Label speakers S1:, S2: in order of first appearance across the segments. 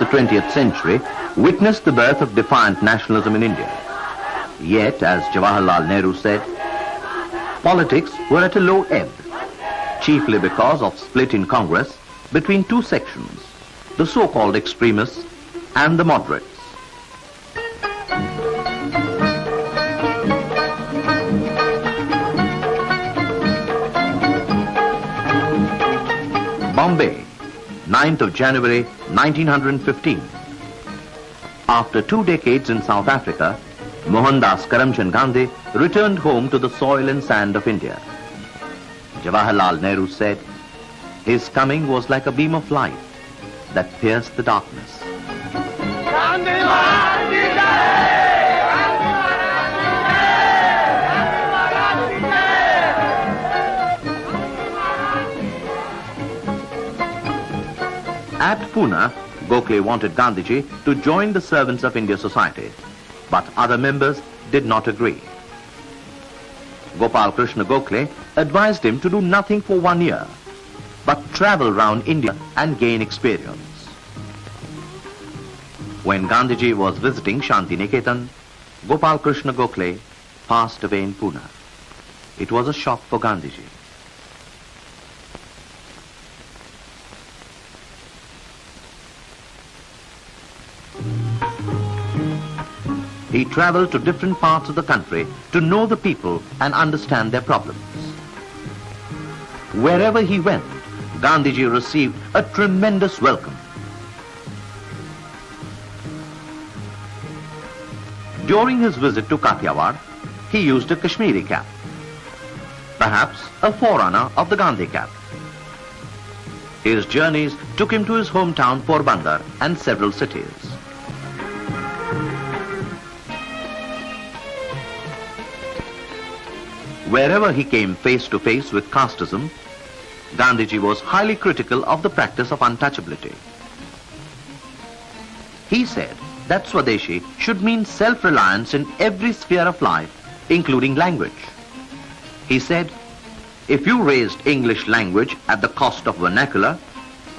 S1: the 20th century witnessed the birth of defiant nationalism in India. Yet, as Jawaharlal Nehru said, politics were at a low ebb, chiefly because of split in Congress between two sections, the so-called extremists and the moderates. Bombay, 9th of January 1915. After 2 decades in South Africa, Mohandas Karamchand Gandhi returned home to the soil and sand of India. Jawaharlal Nehru said, his coming was like a beam of light that pierced the darkness. At Pune, Gokhale wanted Gandhiji to join the Servants of India Society, but other members did not agree. Gopal Krishna Gokhale advised him to do nothing for 1 year, but travel round India and gain experience. When Gandhiji was visiting Shantiniketan, Gopal Krishna Gokhale passed away in Pune. It was a shock for Gandhiji. He traveled to different parts of the country to know the people and understand their problems. Wherever he went, Gandhiji received a tremendous welcome. During his visit to Kathiawar, he used a Kashmiri cap, perhaps a forerunner of the Gandhi cap. His journeys took him to his hometown Porbandar and several cities. Wherever he came face to face with casteism, Gandhiji was highly critical of the practice of untouchability. He said that Swadeshi should mean self-reliance in every sphere of life, including language. He said, if you raised English language at the cost of vernacular,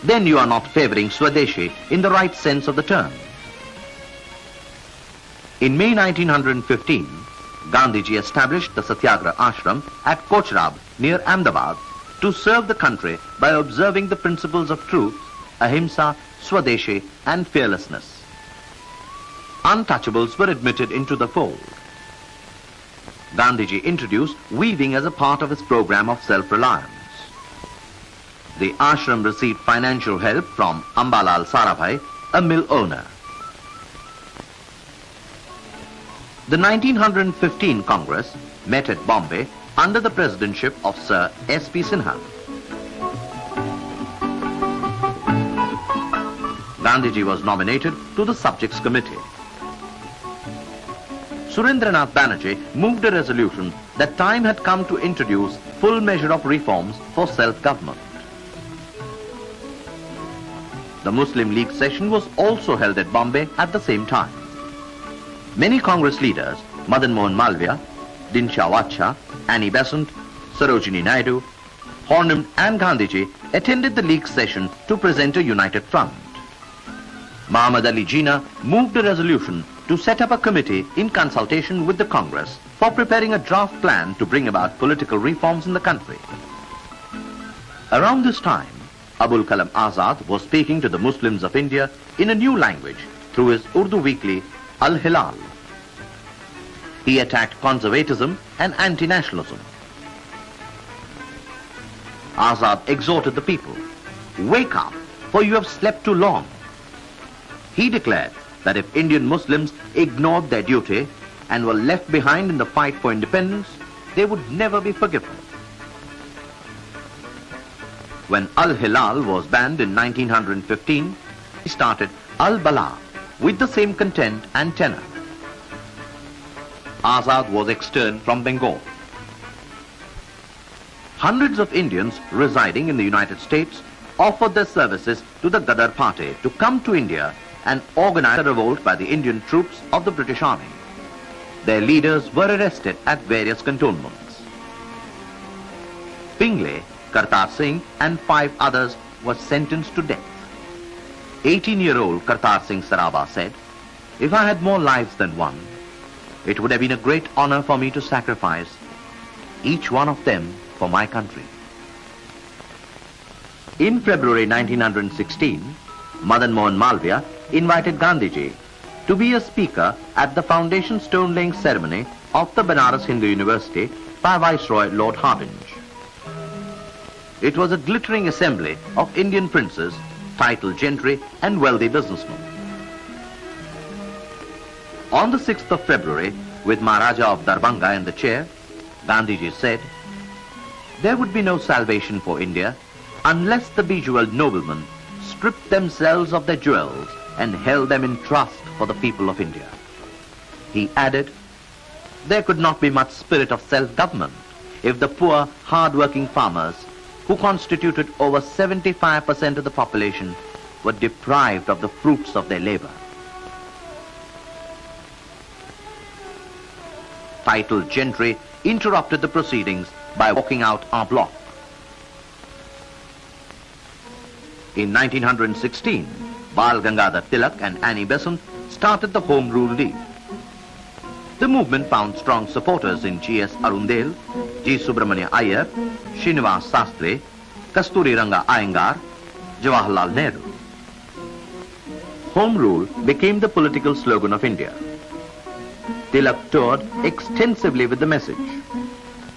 S1: then you are not favoring Swadeshi in the right sense of the term. In May 1915, Gandhiji established the Satyagraha ashram at Kochrab near Ahmedabad to serve the country by observing the principles of truth, ahimsa, Swadeshi and fearlessness. Untouchables were admitted into the fold. Gandhiji introduced weaving as a part of his program of self-reliance. The ashram received financial help from Ambalal Sarabhai, a mill owner. The 1915 Congress met at Bombay under the presidency of Sir S.P. Sinha. Gandhiji was nominated to the Subjects Committee. Surendranath Banerjee moved a resolution that time had come to introduce full measure of reforms for self-government. The Muslim League session was also held at Bombay at the same time. Many Congress leaders, Madan Mohan Malviya, Dinshaw Wacha, Annie Besant, Sarojini Naidu, Hornum and Gandhiji attended the League session to present a united front. Muhammad Ali Jinnah moved a resolution to set up a committee in consultation with the Congress for preparing a draft plan to bring about political reforms in the country. Around this time, Abul Kalam Azad was speaking to the Muslims of India in a new language through his Urdu weekly Al-Hilal. He attacked conservatism and anti-nationalism. Azad exhorted the people, wake up, for you have slept too long. He declared that if Indian Muslims ignored their duty and were left behind in the fight for independence, they would never be forgiven. When Al-Hilal was banned in 1915, he started Al-Bala with the same content and tenor. Azad was externed from Bengal. Hundreds of Indians residing in the United States offered their services to the Ghadar party to come to India and organize a revolt by the Indian troops of the British Army. Their leaders were arrested at various cantonments. Pingle, Kartar Singh and 5 others were sentenced to death. 18-year-old Kartar Singh Saraba said, "If I had more lives than one, it would have been a great honor for me to sacrifice each one of them for my country." In February 1916, Madan Mohan Malviya invited Gandhiji to be a speaker at the foundation stone laying ceremony of the Banaras Hindu University by Viceroy Lord Hardinge. It was a glittering assembly of Indian princes, titled gentry and wealthy businessmen. On the 6th of February, with Maharaja of Darbhanga in the chair, Gandhiji said, "There would be no salvation for India unless the bejeweled noblemen stripped themselves of their jewels and held them in trust for the people of India." He added, "There could not be much spirit of self-government if the poor, hard-working farmers, who constituted over 75% of the population, were deprived of the fruits of their labor." Titled gentry interrupted the proceedings by walking out en bloc. In 1916, Bal Gangadhar Tilak and Annie Besant started the Home Rule League. The movement found strong supporters in G.S. Arundel, G. Subramania Iyer, Srinivas Sastry, Kasturi Ranga Iyengar, Jawaharlal Nehru. Home Rule became the political slogan of India. Tilak toured extensively with the message,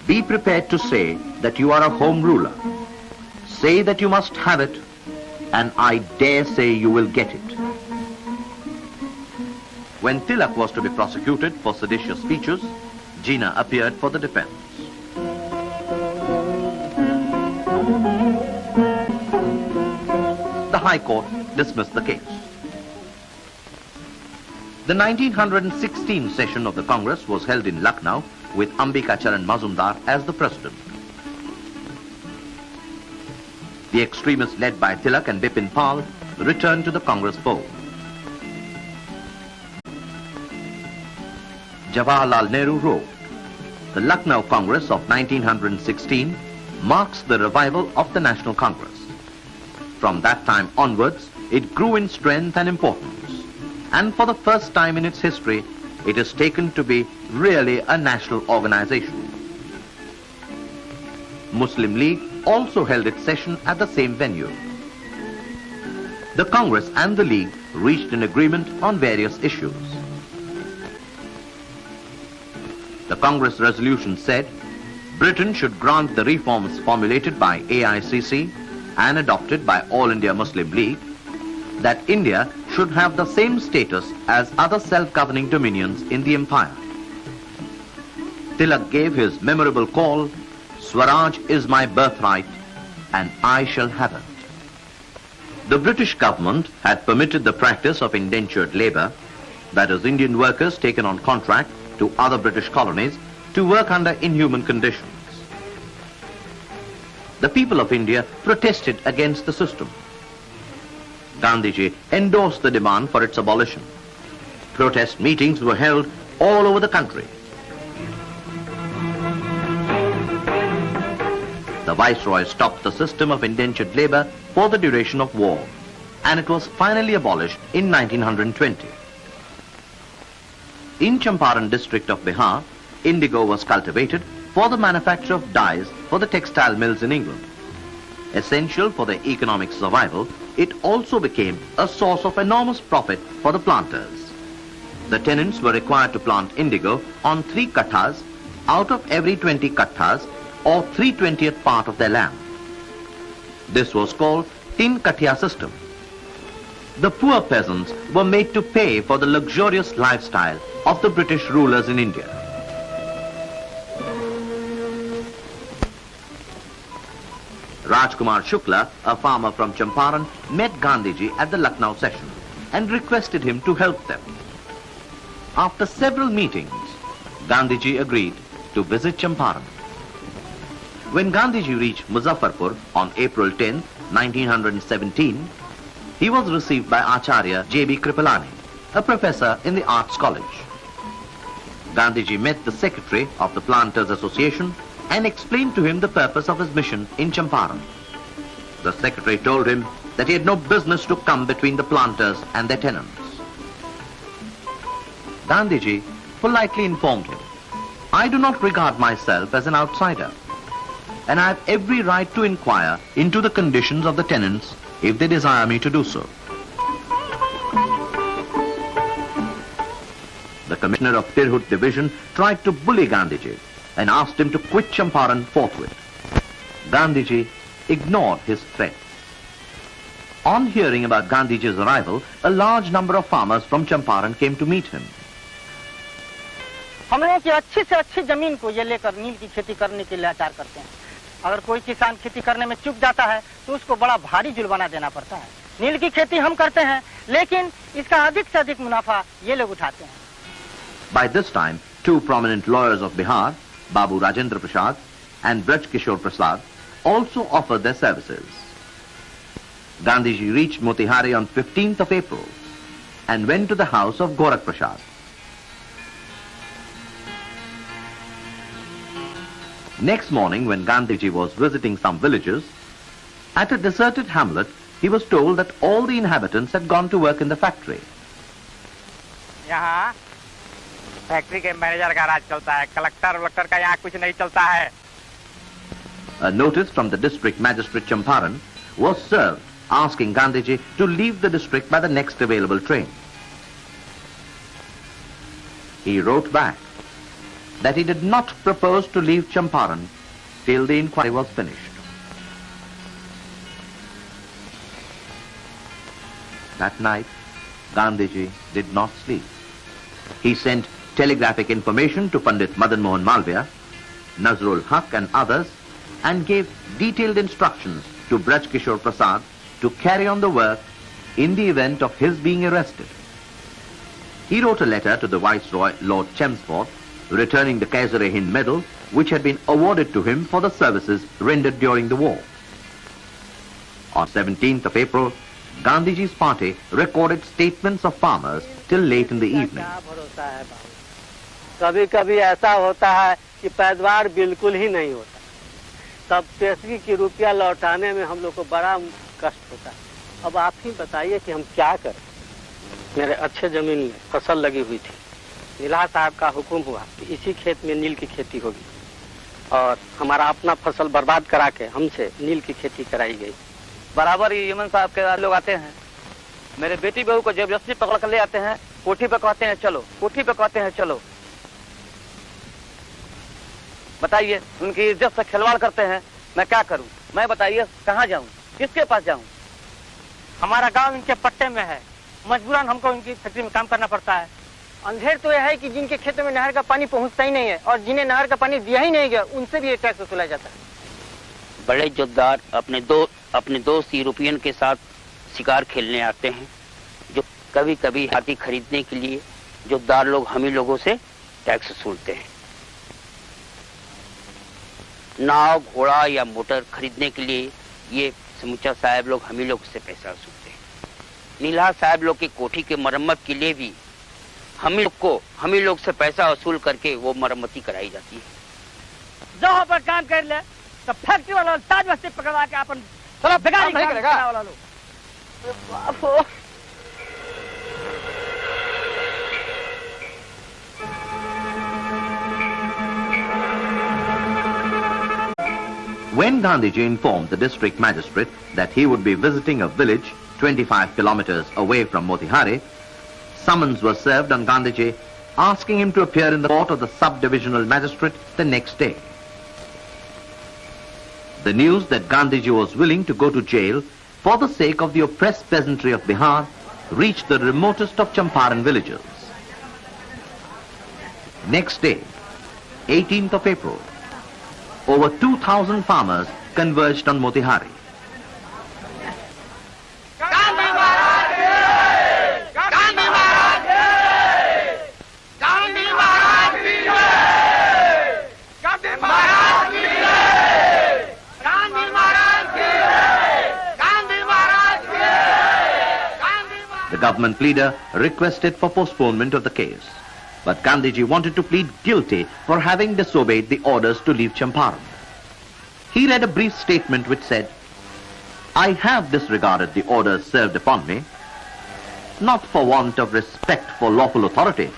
S1: "Be prepared to say that you are a home ruler. Say that you must have it, and I dare say you will get it." When Tilak was to be prosecuted for seditious speeches, Jinnah appeared for the defense. The High Court dismissed the case. The 1916 session of the Congress was held in Lucknow with Ambika Charan Mazumdar as the president. The extremists led by Tilak and Bipin Pal returned to the Congress fold. Jawaharlal Nehru wrote, "The Lucknow Congress of 1916 marks the revival of the National Congress. From that time onwards, it grew in strength and importance, and for the first time in its history, it is taken to be really a national organization." Muslim League also held its session at the same venue. The Congress and the League reached an agreement on various issues. The Congress resolution said Britain should grant the reforms formulated by AICC and adopted by All India Muslim League, that India should have the same status as other self-governing dominions in the empire. Tilak gave his memorable call, "Swaraj is my birthright, and I shall have it." The British government had permitted the practice of indentured labor, that is, Indian workers taken on contract to other British colonies to work under inhuman conditions. The people of India protested against the system. Gandhiji endorsed the demand for its abolition. Protest meetings were held all over the country. The Viceroy stopped the system of indentured labor for the duration of war, and it was finally abolished in 1920. In Champaran district of Bihar, indigo was cultivated for the manufacture of dyes for the textile mills in England. Essential for their economic survival, it also became a source of enormous profit for the planters. The tenants were required to plant indigo on 3 katthas out of every 20 katthas, or 3/20th part of their land. This was called Tin Kathiya system. The poor peasants were made to pay for the luxurious lifestyle of the British rulers in India. Rajkumar Shukla, a farmer from Champaran, met Gandhiji at the Lucknow session and requested him to help them. After several meetings, Gandhiji agreed to visit Champaran. When Gandhiji reached Muzaffarpur on April 10, 1917, he was received by Acharya J.B. Kripalani, a professor in the Arts College. Gandhiji met the secretary of the Planters Association and explained to him the purpose of his mission in Champaran. The secretary told him that he had no business to come between the planters and their tenants. Gandhiji politely informed him, "I do not regard myself as an outsider, and I have every right to inquire into the conditions of the tenants if they desire me to do so." The commissioner of Tirhut division tried to bully Gandhiji and asked him to quit Champaran forthwith. Gandhiji ignored his threat. On hearing about Gandhiji's arrival, a large number of farmers from Champaran came to meet him.
S2: हम लोगों की अच्छी से अच्छी जमीन को ये लेकर नील की खेती करने के लिए लाचार करते हैं। अगर कोई किसान खेती करने में चूक जाता है तो उसको बड़ा भारी जुर्माना देना पड़ता है। नील की खेती हम करते हैं, लेकिन इसका अधिक से अधिक मुनाफा ये लोग उठाते हैं।
S1: By this time, two prominent lawyers of Bihar, Babu Rajendra Prasad and Braj Kishore Prasad, also offered their services. Gandhiji reached Motihari on 15th of April and went to the house of Gorakh Prasad. Next morning, when Gandhiji was visiting some villages, at a deserted hamlet, he was told that all the inhabitants had gone to work in the factory.
S2: यहाँ factory के manager का राज चलता है, collector का यहाँ कुछ नहीं चलता है।
S1: A notice from the district magistrate Champaran was served asking Gandhiji to leave the district by the next available train. He wrote back that he did not propose to leave Champaran till the inquiry was finished. That night, Gandhiji did not sleep. He sent telegraphic information to Pandit Madan Mohan Malviya, Nazrul Haq and others, and gave detailed instructions to Braj Kishore Prasad to carry on the work in the event of his being arrested. He wrote a letter to the Viceroy Lord Chelmsford returning the Kaiser-e-Hind medal which had been awarded to him for the services rendered during the war. On 17th of April, Gandhiji's party recorded statements of farmers till late in the evening.
S3: कभी-कभी ऐसा होता है कि पैदावार बिल्कुल ही नहीं होता, तब पेशगी की रुपया लौटाने में हम लोग को बड़ा कष्ट होता है। अब आप ही बताइए कि हम क्या करें। मेरे अच्छे जमीन में फसल लगी हुई थी, नीला साहब का हुक्म हुआ कि इसी खेत में नील की खेती होगी और हमारा अपना फसल बर्बाद करा के हमसे नील की खेती कराई गई।
S4: बराबर ही यमन साहब के लोग आते हैं, मेरे बेटी बहू को जबरदस्ती पकड़ कर ले आते हैं, कोठी पे कहते हैं चलो, कोठी पे कहते हैं चलो। बताइए, उनकी इज्जत से खिलवाड़ करते हैं, मैं क्या करूं? मैं बताइए कहाँ जाऊं, किसके पास जाऊं?
S2: हमारा गांव इनके पट्टे में है, मजबूरन हमको इनकी फैक्ट्री में काम करना पड़ता है। अंधेर तो यह है कि जिनके खेतों में नहर का पानी पहुंचता ही नहीं है और जिन्हें नहर का पानी दिया ही नहीं गया उनसे भी ये टैक्स वसूला जाता है।
S5: बड़े जोतदार अपने दोस्त यूरोपियन के साथ शिकार खेलने आते हैं, जो कभी कभी हाथी खरीदने के लिए जोतदार लोग हम ही लोगों से टैक्स वसूलते हैं। नाव, घोड़ा या मोटर खरीदने के लिए ये समूचा साहब लोग हम ही लोग से पैसा वसूलते हैं। नीला साहब लोग की कोठी के मरम्मत के लिए भी हम ही लोग से पैसा वसूल करके वो मरम्मती कराई जाती है।
S2: जहाँ पर काम कर ले तो फैक्ट्री वाला ताज बस्ती पकड़वा के अपन चलो बेकार नहीं करेगा वाला लोग।
S1: When Gandhiji informed the district magistrate that he would be visiting a village 25 kilometers away from Motihari, summons was served on Gandhiji asking him to appear in the court of the sub-divisional magistrate the next day. The news that Gandhiji was willing to go to jail for the sake of the oppressed peasantry of Bihar reached the remotest of Champaran villages. Next day, 18th of April, over 2,000 farmers converged on Motihari. The government leader requested for postponement of the case, but Gandhiji wanted to plead guilty for having disobeyed the orders to leave Champaran. He read a brief statement which said, I have disregarded the orders served upon me, not for want of respect for lawful authority,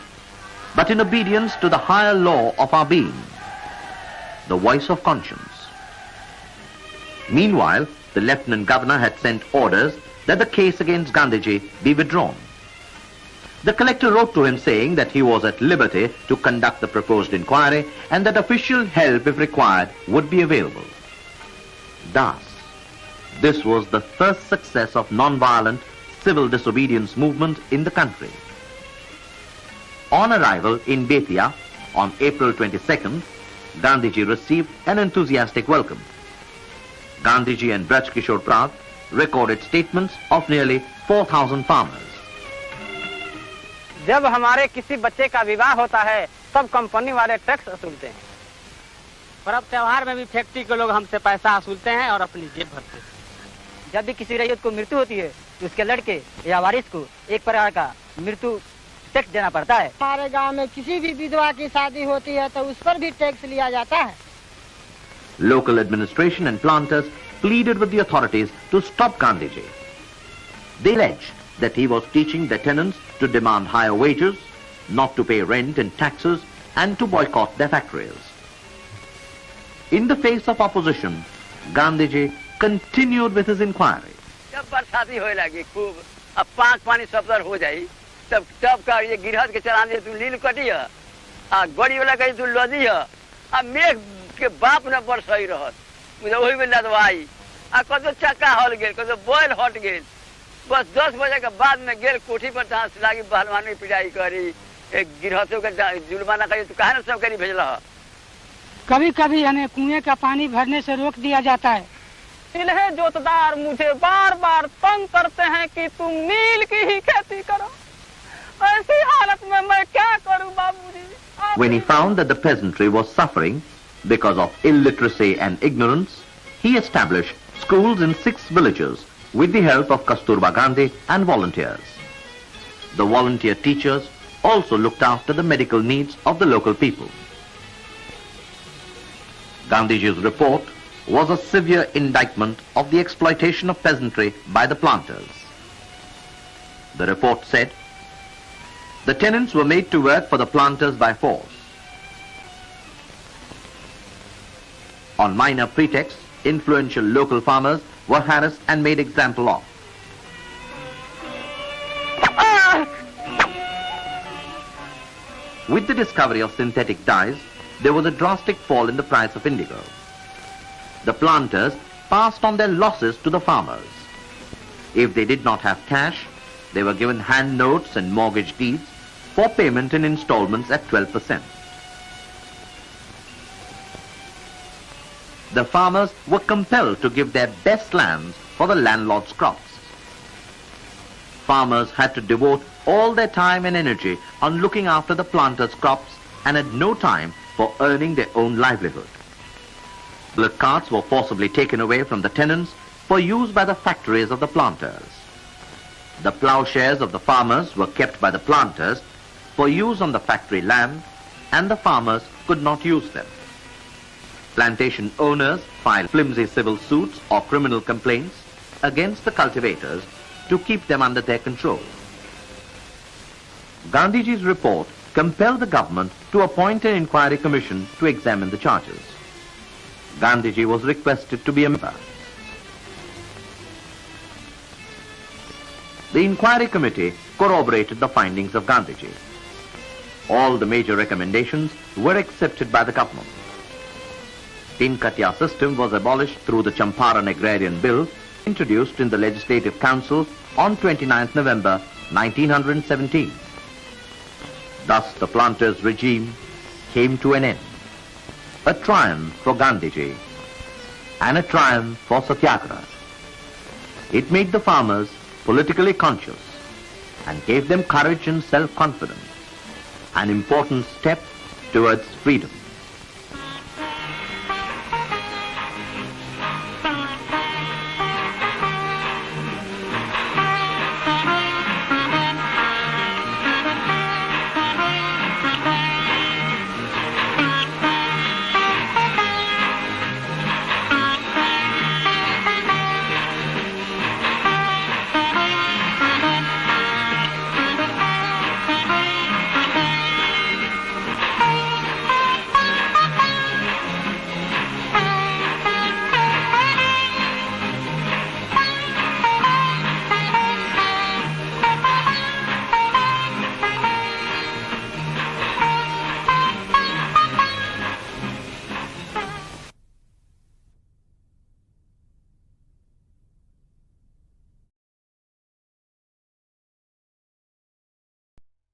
S1: but in obedience to the higher law of our being, the voice of conscience. Meanwhile, the Lieutenant Governor had sent orders that the case against Gandhiji be withdrawn. The collector wrote to him saying that he was at liberty to conduct the proposed inquiry and that official help, if required, would be available. Thus, this was the first success of non-violent civil disobedience movement in the country. On arrival in Bettiah on April 22nd, Gandhiji received an enthusiastic welcome. Gandhiji and Braj Kishore Prad recorded statements of nearly 4,000 farmers.
S2: जब हमारे किसी बच्चे का विवाह होता है तब company वाले टैक्स वसूलते हैं, पर अब त्योहार में भी फैक्ट्री के लोग हमसे पैसा वसूलते हैं और अपनी जेब भरते हैं। जब भी किसी रैयत को मृत्यु होती है तो उसके लड़के या वारिस को एक प्रकार का मृत्यु टैक्स देना पड़ता है। हमारे गांव में किसी भी विधवा की शादी होती है तो उस पर भी टैक्स लिया जाता है।
S1: Local administration and planters pleaded with the authorities to stop Gandhiji. They alleged that he was teaching the tenants to demand higher wages, not to pay rent and taxes, and to boycott their factories. In the face of opposition, Gandhiji continued with his inquiry.
S5: जब बरसाती होए लगी खूब, अब पाँच पानी सफर हो जाई, तब का ये गिरहत के चलाने तू लील कटी है, गड़ी वाला कहीं तू लदी है, अब मेघ के बाप न बरसई रहत, मुझे वही में लदवाई, कदो चक्का हल गेल, कदो बोल हट गेल, बस 10 बजे के बाद में गेल कोठी पर चांस लागी पहलवानी पिटाई करी, एक गिरहतों का जुर्माना करी, तो कहा न सब करी भेजला।
S2: कभी कभी हमें कुएं का पानी भरने से रोक दिया जाता है। इन्हें जोतदार मुझे बार बार तंग करते हैं कि तुम नील की ही खेती करो। ऐसी हालत में मैं क्या करूं बाबूजी?
S1: When he found that the peasantry was suffering because of illiteracy and ignorance, he established schools in 6 villages with the help of Kasturba Gandhi and volunteers. The volunteer teachers also looked after the medical needs of the local people. Gandhiji's report was a severe indictment of the exploitation of peasantry by the planters. The report said, the tenants were made to work for the planters by force. On minor pretexts, influential local farmers were harassed and made example of. With the discovery of synthetic dyes, there was a drastic fall in the price of indigo. The planters passed on their losses to the farmers. If they did not have cash, they were given hand notes and mortgage deeds for payment in installments at 12%. The farmers were compelled to give their best lands for the landlord's crops. Farmers had to devote all their time and energy on looking after the planters' crops and had no time for earning their own livelihood. The carts were forcibly taken away from the tenants for use by the factories of the planters. The ploughshares of the farmers were kept by the planters for use on the factory land, and the farmers could not use them. Plantation owners filed flimsy civil suits or criminal complaints against the cultivators to keep them under their control. Gandhiji's report compelled the government to appoint an inquiry commission to examine the charges. Gandhiji was requested to be a member. The inquiry committee corroborated the findings of Gandhiji. All the major recommendations were accepted by the government. Tin-Katya system was abolished through the Champaran Agrarian Bill introduced in the Legislative Council on 29th November 1917. Thus the planters' regime came to an end. A triumph for Gandhiji and a triumph for satyagraha. It made the farmers politically conscious and gave them courage and self-confidence, an important step towards freedom.